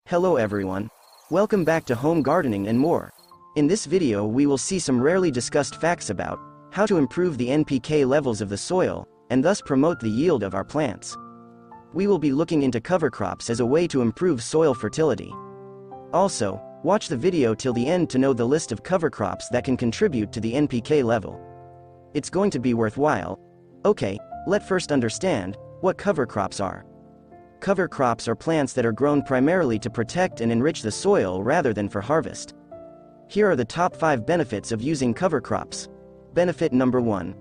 Hello everyone. Welcome back to home gardening and more. In this video we will see some rarely discussed facts about how to improve the NPK levels of the soil, and thus promote the yield of our plants. We will be looking into cover crops as a way to improve soil fertility. Also, watch the video till the end to know the list of cover crops that can contribute to the NPK level. It's going to be worthwhile. Okay, let's first understand what cover crops are. Cover crops are plants that are grown primarily to protect and enrich the soil rather than for harvest. Here are the top 5 benefits of using cover crops. Benefit number 1.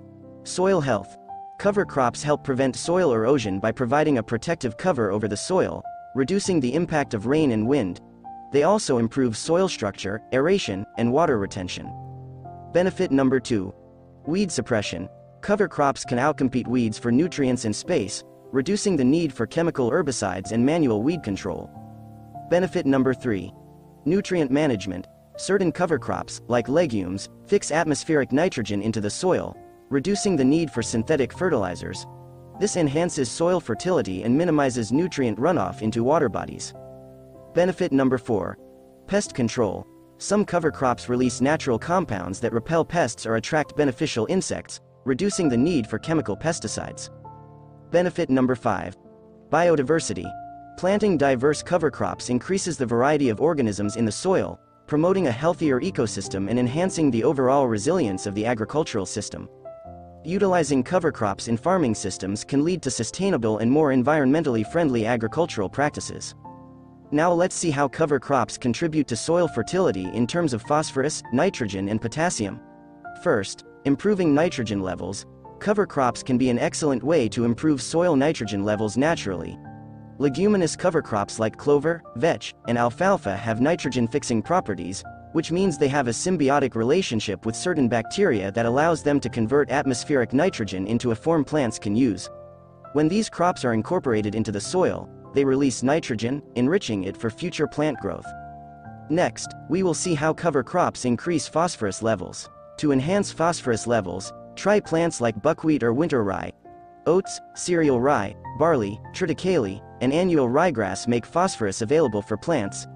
Soil health. Cover crops help prevent soil erosion by providing a protective cover over the soil, reducing the impact of rain and wind. They also improve soil structure, aeration, and water retention. Benefit number 2. Weed suppression. Cover crops can outcompete weeds for nutrients and space, reducing the need for chemical herbicides and manual weed control. Benefit number 3. Nutrient management. Certain cover crops, like legumes, fix atmospheric nitrogen into the soil, reducing the need for synthetic fertilizers. This enhances soil fertility and minimizes nutrient runoff into water bodies. Benefit number 4. Pest control. Some cover crops release natural compounds that repel pests or attract beneficial insects, reducing the need for chemical pesticides. Benefit number 5. Biodiversity. Planting diverse cover crops increases the variety of organisms in the soil, promoting a healthier ecosystem and enhancing the overall resilience of the agricultural system. Utilizing cover crops in farming systems can lead to sustainable and more environmentally friendly agricultural practices. Now let's see how cover crops contribute to soil fertility in terms of phosphorus, nitrogen, and potassium. First, improving nitrogen levels. Cover crops can be an excellent way to improve soil nitrogen levels naturally. Leguminous cover crops like clover, vetch, and alfalfa have nitrogen-fixing properties, which means they have a symbiotic relationship with certain bacteria that allows them to convert atmospheric nitrogen into a form plants can use. When these crops are incorporated into the soil, they release nitrogen, enriching it for future plant growth. Next, we will see how cover crops increase phosphorus levels. To enhance phosphorus levels, try plants like buckwheat or winter rye. Oats, cereal rye, barley, triticale, and annual ryegrass make phosphorus available for plants.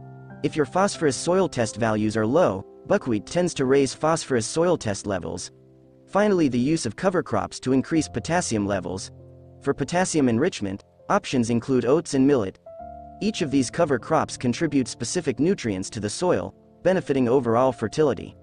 If your phosphorus soil test values are low, buckwheat tends to raise phosphorus soil test levels. Finally, the use of cover crops to increase potassium levels. For potassium enrichment, options include oats and millet. Each of these cover crops contribute specific nutrients to the soil, benefiting overall fertility.